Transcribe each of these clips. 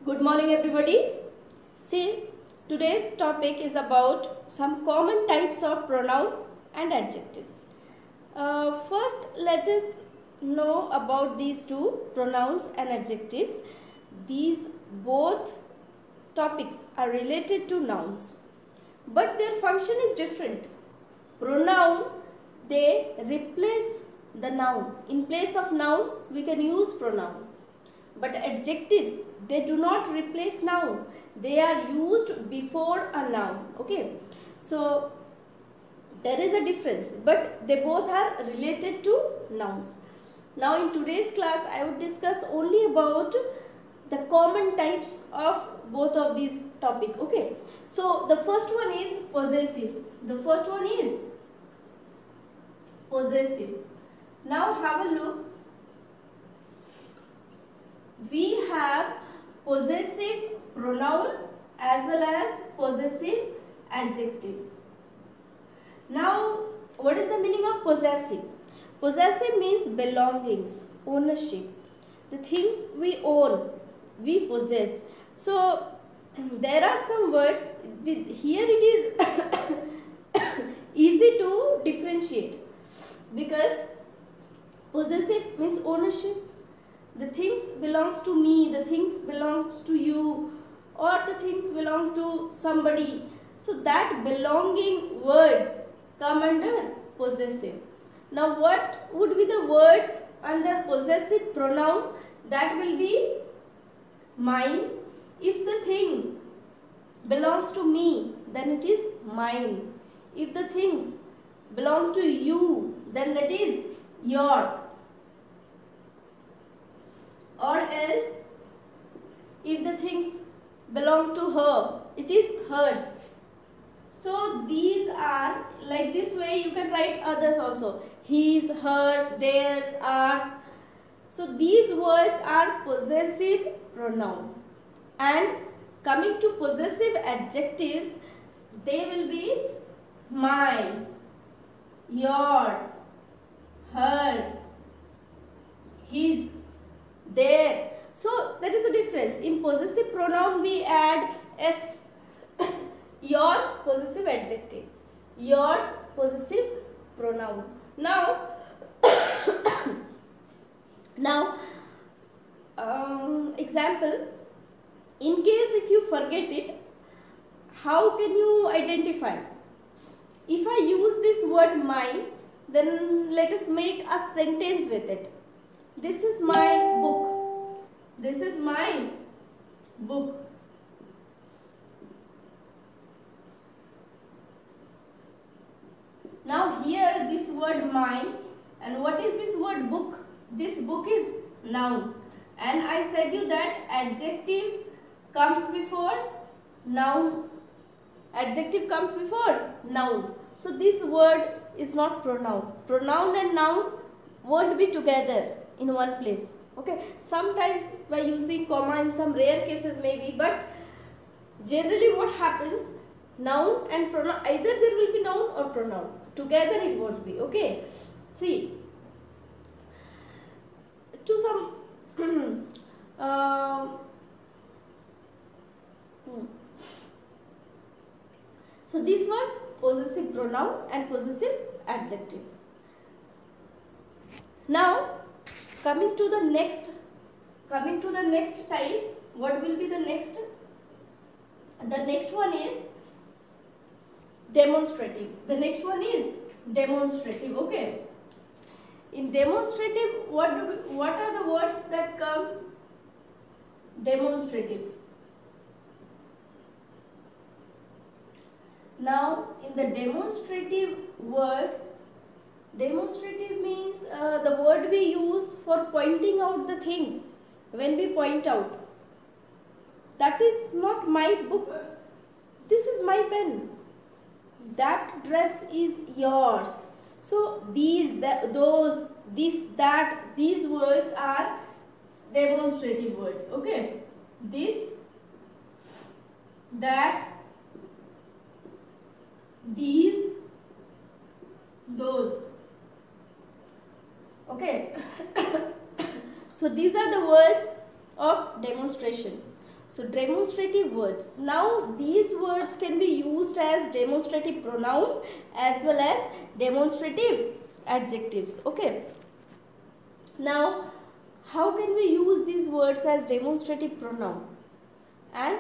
Good morning everybody. See, today's topic is about some common types of pronoun and adjectives. First, let us know about these two, pronouns and adjectives. These both topics are related to nouns, but their function is different. Pronoun, they replace the noun. In place of noun, we can use pronoun. But adjectives, they do not replace noun. They are used before a noun. Okay. So, there is a difference, but they both are related to nouns. Now, in today's class, I would discuss only about the common types of both of these topics. Okay. So, the first one is possessive. The first one is possessive. Now, have a look. We have possessive pronoun as well as possessive adjective. Now, what is the meaning of possessive? Possessive means belongings, ownership. The things we own, we possess. So, there are some words, here it is easy to differentiate because possessive means ownership. The things belongs to me, the things belongs to you, or the things belong to somebody. So that belonging words come under possessive. Now what would be the words under possessive pronoun? That will be mine. If the thing belongs to me, then it is mine. If the things belong to you, then that is yours. Or else, if the things belong to her, it is hers. So these are, like this way you can write others also. His, hers, theirs, ours. So these words are possessive pronoun. And coming to possessive adjectives, they will be mine, your, her, his, there. So there is a difference. In possessive pronoun we add s. Your possessive adjective, yours possessive pronoun. Now example, in case if you forget it, how can you identify? If I use this word mine, then let us make a sentence with it. This is my book. This is my book. Now here this word mine, and what is this word book? This book is noun. And I said you that adjective comes before noun. Adjective comes before noun. So this word is not pronoun. Pronoun and noun won't be together in one place. Okay, sometimes by using comma in some rare cases maybe, but generally what happens, noun and pronoun, either there will be noun or pronoun, together it won't be. Okay, see, to some so this was possessive pronoun and possessive adjective. Now coming to the next type, what will be the next? The next one is demonstrative. The next one is demonstrative. Okay. In demonstrative, what are the words that come? Demonstrative. Now in the demonstrative word, demonstrative means the word we use for pointing out the things. When we point out, that is not my book, this is my pen, that dress is yours. So these, those, this, that, these words are demonstrative words. Okay, this, that, these, those. Okay. So these are the words of demonstration. So demonstrative words. Now these words can be used as demonstrative pronoun as well as demonstrative adjectives. Okay. Now how can we use these words as demonstrative pronoun and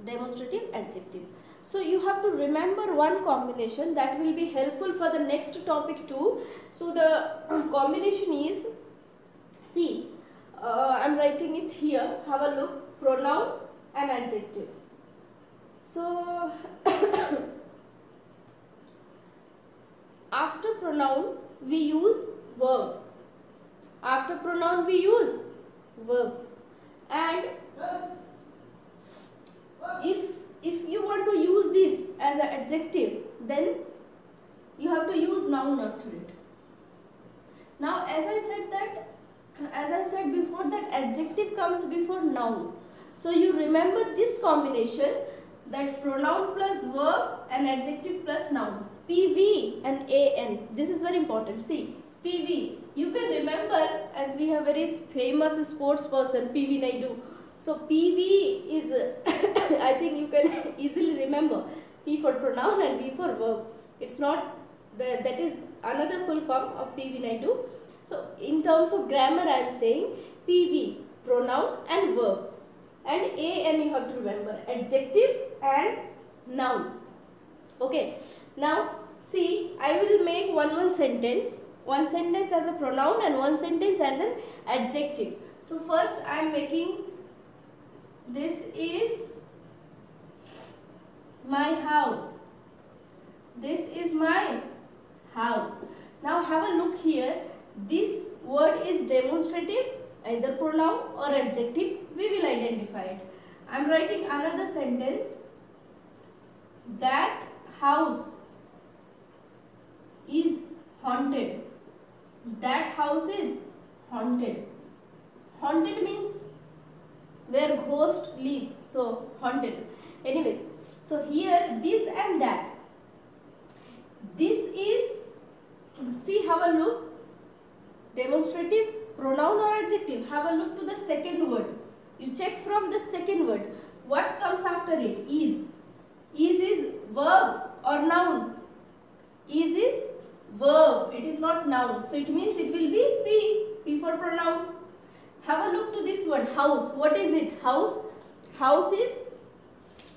demonstrative adjective? So you have to remember one combination that will be helpful for the next topic too. So the combination is, see, I am writing it here. Have a look. Pronoun and adjective. So after pronoun we use verb. After pronoun we use verb. And if you want to use this as an adjective, then you have to use noun after it. Now as I said before, that adjective comes before noun. So you remember this combination, that pronoun plus verb and adjective plus noun. PV and AN. This is very important. See, PV. You can remember, as we have very famous sports person, PV Naidu. So PV is, I think you can easily remember, P for pronoun and V for verb. It's not, that is another full form of PV Naidu. So in terms of grammar I am saying PV, pronoun and verb. And AN you have to remember, adjective and noun. Okay. Now see, I will make one sentence. One sentence as a pronoun and one sentence as an adjective. So first I am making, this is my house. This is my house. Now have a look here. This word is demonstrative, either pronoun or adjective. We will identify it. I am writing another sentence. That house is haunted. That house is haunted. Haunted means where ghosts live. So haunted. Anyways, so here this and that. This is, see, have a look. Demonstrative, pronoun or adjective. Have a look to the second word. You check from the second word. What comes after it? Is. Is verb or noun? Is verb. It is not noun. So it means it will be P. P for pronoun. Have a look to this word. House. What is it? House. House is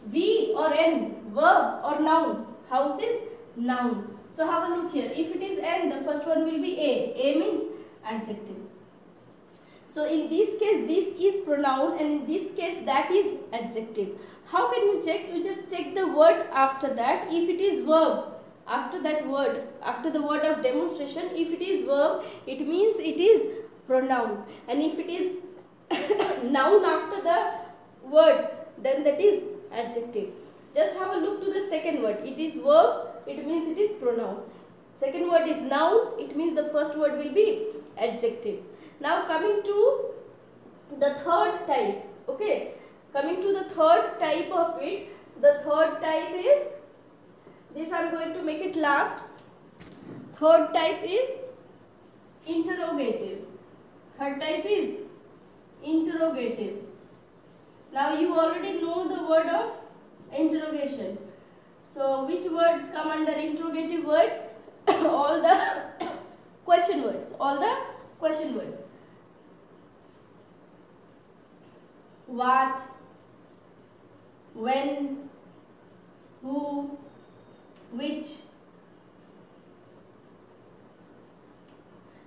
V or N. Verb or noun. House is noun. So have a look here. If it is N, the first one will be A. A means adjective. So in this case, this is pronoun, and in this case, that is adjective. How can you check? You just check the word after that. If it is verb, after that word, after the word of demonstration, if it is verb, it means it is pronoun. And if it is noun after the word, then that is adjective. Just have a look to the second word. It is verb, it means it is pronoun. Second word is noun, it means the first word will be adjective. Now coming to the third type. Okay, coming to the third type of it. The third type is, this I am going to make it last. Third type is interrogative. Third type is interrogative. Now you already know the word of interrogation. So which words come under interrogative words? All the question words. All the question words. What, when, who, which.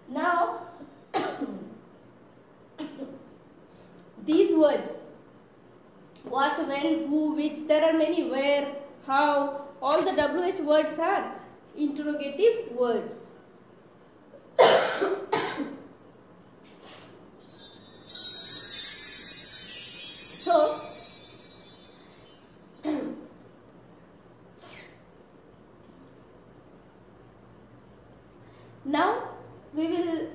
Now these words, what, when, who, which, there are many, where, how, all the WH words are interrogative words. So now we will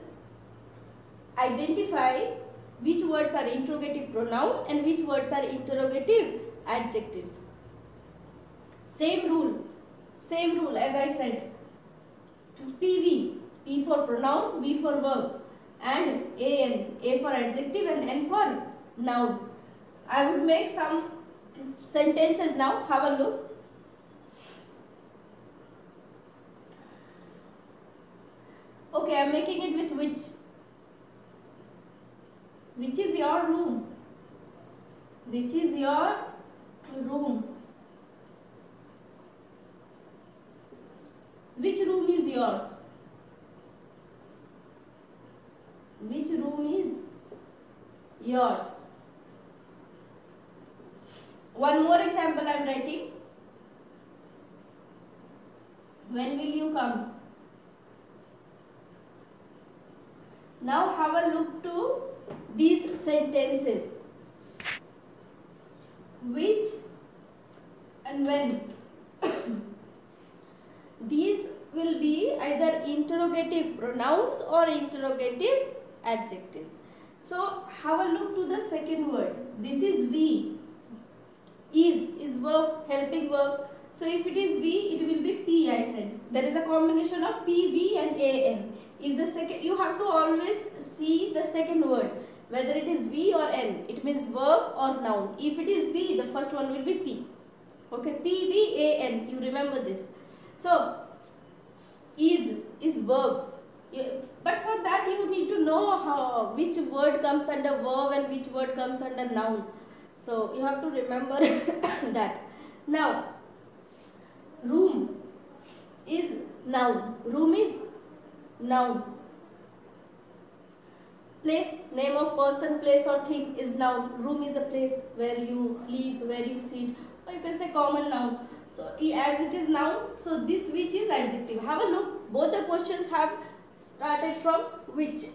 identify which words are interrogative pronoun and which words are interrogative adjectives. Same rule as I said. PV, P for pronoun, V for verb, and AN, A for adjective and N for noun. I would make some sentences now. Have a look. Okay, I am making it with which. Which is your room? Which is your room? Which room is yours? Which room is yours? One more example I am writing. When will you come? Now have a look to these sentences. Which and when. These will be either interrogative pronouns or interrogative adjectives. So have a look to the second word. This is we. Is verb, helping verb. So if it is we, it will be P, I said. There is a combination of P, V and A, N. If the second, you have to always see the second word, whether it is V or N. It means verb or noun. If it is V, the first one will be P. Okay, P, V, A, N. You remember this. So is verb. But for that you need to know which word comes under verb and which word comes under noun. So you have to remember that. Now, room is noun. Room is noun. Place, name of person, place or thing is noun. Room is a place where you sleep, where you sit, or you can say common noun. So as it is noun, so this which is adjective. Have a look. Both the questions have started from which.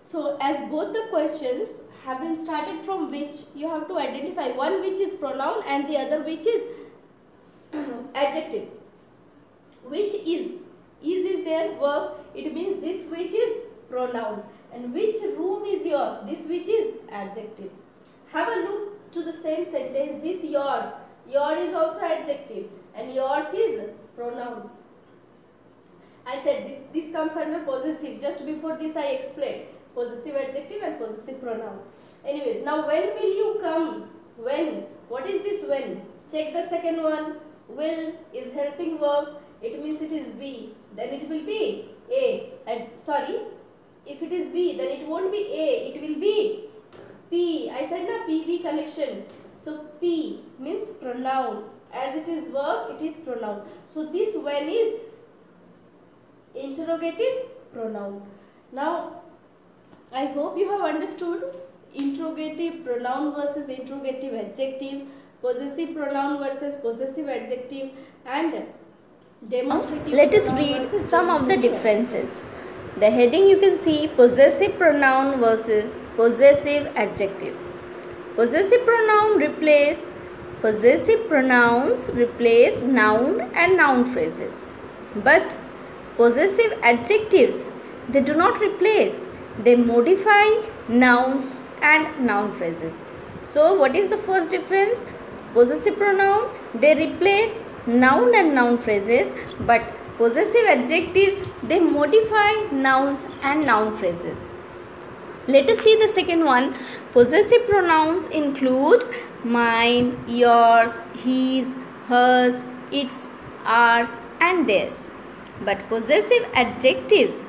So as both the questions have been started from which, you have to identify one which is pronoun and the other which is adjective. Which is their verb, it means this which is pronoun, and which room is yours, this which is adjective. Have a look to the same sentence. This your is also adjective and yours is pronoun. I said this comes under possessive. Just before this I explained possessive adjective and possessive pronoun. Anyways, now when will you come? When? What is this when? Check the second one. Will is helping verb. It means it is V. Then it will be A. And sorry, if it is V, then it won't be A. It will be P. I said na PV connection. So P means pronoun. As it is verb, it is pronoun. So this when is interrogative pronoun. Now, I hope you have understood interrogative pronoun versus interrogative adjective, possessive pronoun versus possessive adjective, and demonstrative. Let us read some of the differences. The heading you can see possessive pronoun versus possessive adjective. Possessive pronouns replace noun and noun phrases. But possessive adjectives, they do not replace. They modify nouns and noun phrases. So what is the first difference? Possessive pronoun, they replace noun and noun phrases, but possessive adjectives, they modify nouns and noun phrases. Let us see the second one. Possessive pronouns include mine, yours, his, hers, its, ours and theirs. But possessive adjectives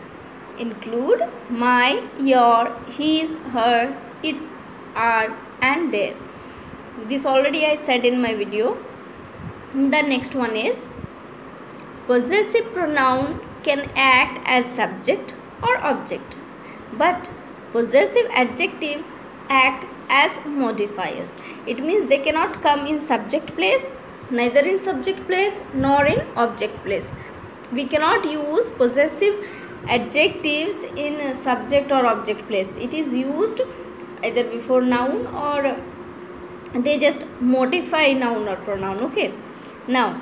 include my, your, his, her, its, our and their. This already I said in my video. The next one is possessive pronoun can act as subject or object, but possessive adjective act as modifiers. It means they cannot come in subject place, neither in subject place nor in object place. We cannot use possessive adjectives in subject or object place. It is used either before noun or they just modify noun or pronoun. Okay. Now,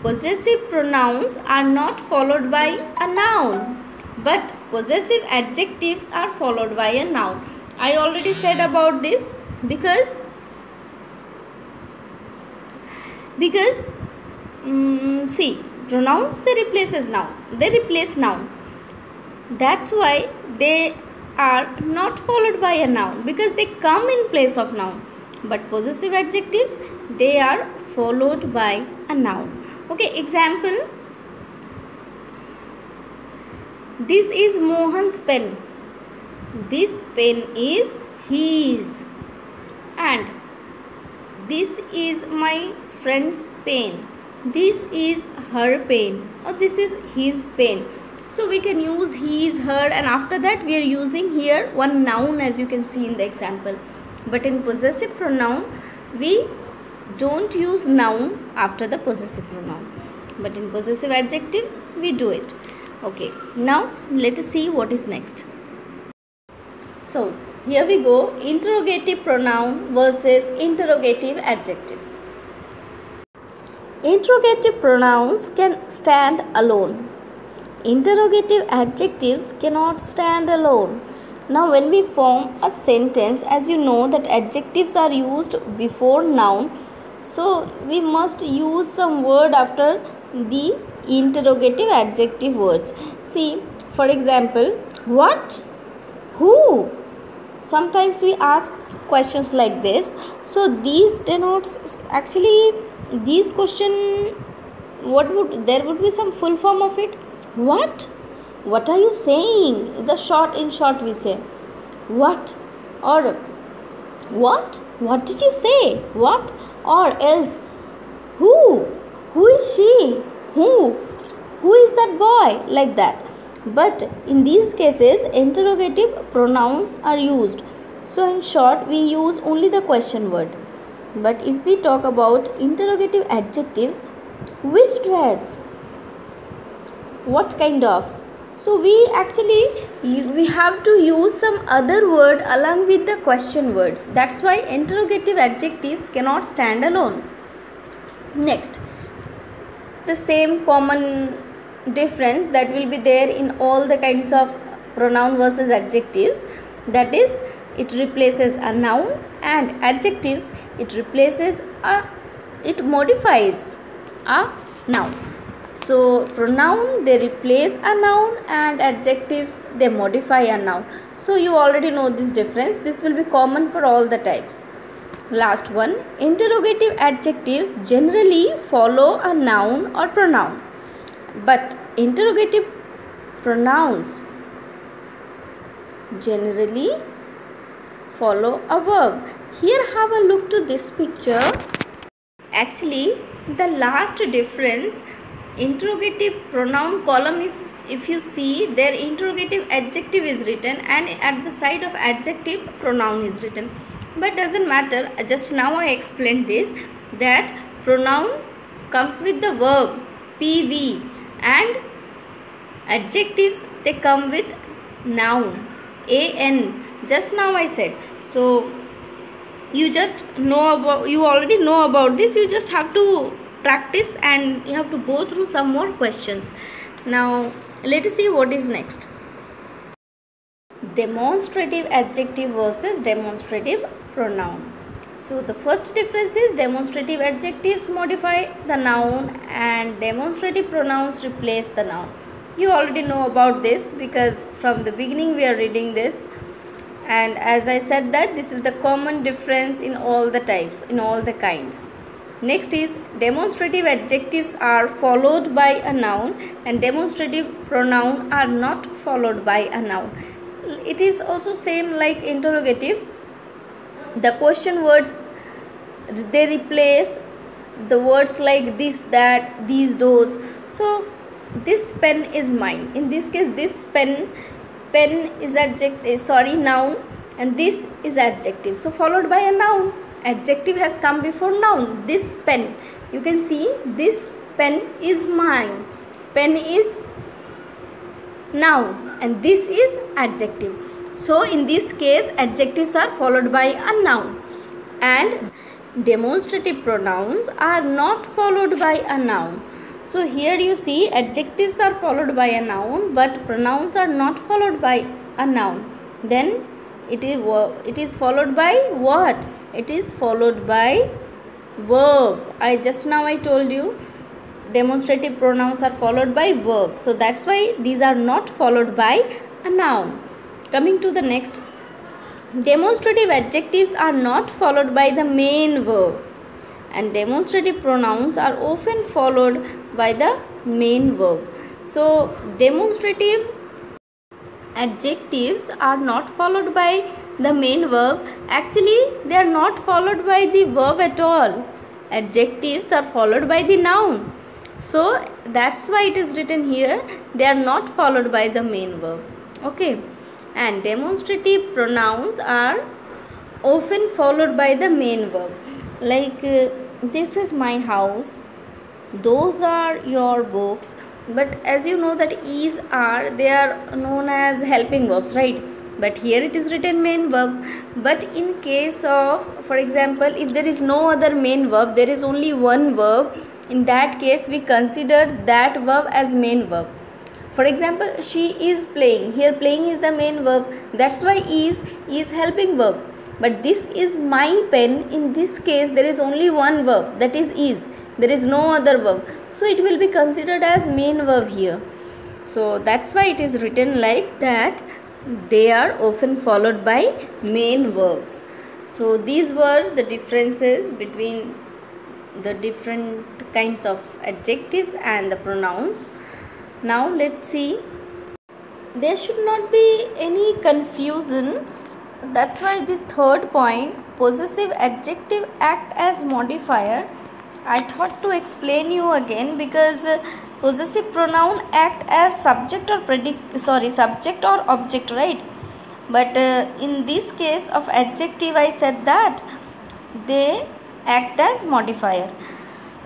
possessive pronouns are not followed by a noun, but possessive adjectives are followed by a noun. I already said about this because see, pronouns they replace noun. That's why they are not followed by a noun, because they come in place of noun. But possessive adjectives, they are followed by a noun. Okay, example, this is Mohan's pen. This pen is his. And this is my friend's pen. This is her pen, or this is his pen. So we can use his, her, and after that we are using here one noun, as you can see in the example. But in possessive pronoun, we don't use noun after the possessive pronoun. But in possessive adjective, we do it. Okay, now let us see what is next. So here we go, interrogative pronoun versus interrogative adjectives. Interrogative pronouns can stand alone. Interrogative adjectives cannot stand alone. Now when we form a sentence, as you know that adjectives are used before noun, so we must use some word after the interrogative adjective words. See, for example, what, who. Sometimes we ask questions like this. So these denotes, actually these question, there would be some full form of it. What are you saying? In short we say what, or what did you say, what, or else who is she, who is that boy, like that. But in these cases interrogative pronouns are used, so in short we use only the question word. But if we talk about interrogative adjectives, which dress, what kind of, so we have to use some other word along with the question words. That's why interrogative adjectives cannot stand alone. Next, the same common difference that will be there in all the kinds of pronoun versus adjectives, that is, it replaces a noun, and adjectives it modifies a noun. So pronoun they replace a noun, and adjectives they modify a noun. So you already know this difference. This will be common for all the types. Last one, interrogative adjectives generally follow a noun or pronoun, but interrogative pronouns generally follow a verb. Here have a look to this picture. Actually the last difference, interrogative pronoun column, if you see, there interrogative adjective is written, and at the side of adjective pronoun is written. But doesn't matter, just now I explained this, that pronoun comes with the verb PV, and adjectives they come with noun AN. Just now I said. So you already know about this. You just have to practice and you have to go through some more questions. Now let us see what is next. Demonstrative adjective versus demonstrative pronoun. So the first difference is demonstrative adjectives modify the noun and demonstrative pronouns replace the noun. You already know about this because from the beginning we are reading this, and as I said that this is the common difference in all the types, in all the kinds. Next is demonstrative adjectives are followed by a noun and demonstrative pronoun are not followed by a noun. It is also same like interrogative. The question words they replace the words like this, that, these, those. So this pen is mine. In this case this pen is noun, and this is adjective, so followed by a noun. Adjective has come before noun. This pen, you can see this pen is mine. Pen is noun and this is adjective. So in this case adjectives are followed by a noun, and demonstrative pronouns are not followed by a noun. So here you see adjectives are followed by a noun but pronouns are not followed by a noun. Then it is followed by what? It is followed by verb. I told you demonstrative pronouns are followed by verb, so that's why these are not followed by a noun. Coming to the next, demonstrative adjectives are not followed by the main verb, and demonstrative pronouns are often followed by the main verb. So demonstrative adjectives are not followed by the main verb. Actually, they are not followed by the verb at all. Adjectives are followed by the noun. So that's why it is written here, they are not followed by the main verb. Okay. And demonstrative pronouns are often followed by the main verb. Like this is my house, those are your books. But as you know that is, are, they are known as helping verbs, right? But here it is written main verb. But in case of, for example, if there is no other main verb, there is only one verb, in that case we consider that verb as main verb. For example, she is playing. Here playing is the main verb. That's why is helping verb. But this is my pen. In this case, there is only one verb, that is. There is no other verb. So it will be considered as main verb here. So that's why it is written like that. They are often followed by main verbs. So these were the differences between the different kinds of adjectives and the pronouns. Now let's see. There should not be any confusion. That's why this third point, possessive adjective act as modifier, I thought to explain you again, because possessive pronoun act as subject or subject or object, right? But in this case of adjective, I said that they act as modifier.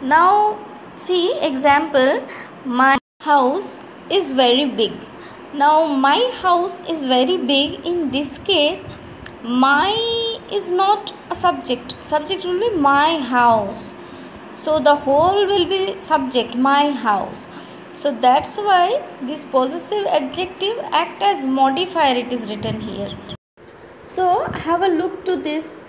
Now see example, my house is very big. Now my house is very big. In this case, my is not a subject. Subject will be my house. So the whole will be subject, my house. So that's why this possessive adjective act as modifier, it is written here. So have a look to this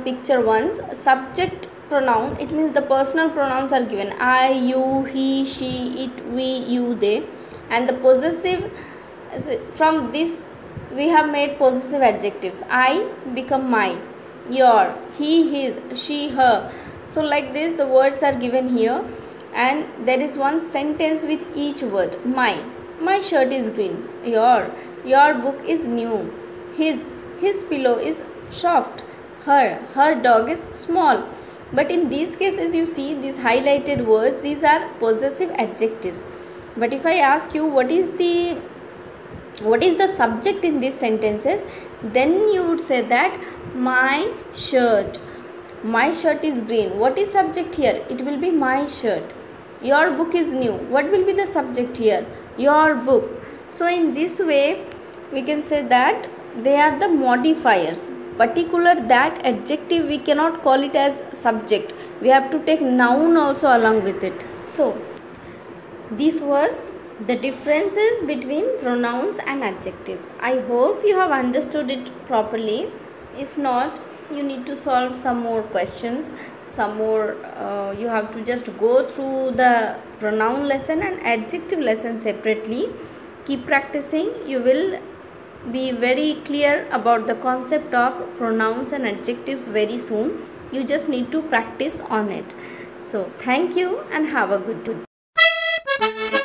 picture once. Subject pronoun, it means the personal pronouns are given. I, you, he, she, it, we, you, they. And the possessive, from this we have made possessive adjectives. I become my, your, he, his, she, her. So like this the words are given here, and there is one sentence with each word. My shirt is green. Your book is new. His pillow is soft. Her dog is small. But in these cases, you see these highlighted words, these are possessive adjectives. But if I ask you what is the subject in these sentences, then you would say that my shirt is green. What is subject here? It will be my shirt. Your book is new. What will be the subject here? Your book. So in this way we can say that they are the modifiers. Particular that adjective, we cannot call it as subject. We have to take noun also along with it. So this was the differences between pronouns and adjectives. I hope you have understood it properly. If not, you need to solve some more questions, you have to just go through the pronoun lesson and adjective lesson separately. Keep practicing. You will be very clear about the concept of pronouns and adjectives very soon. You just need to practice on it. So thank you and have a good day.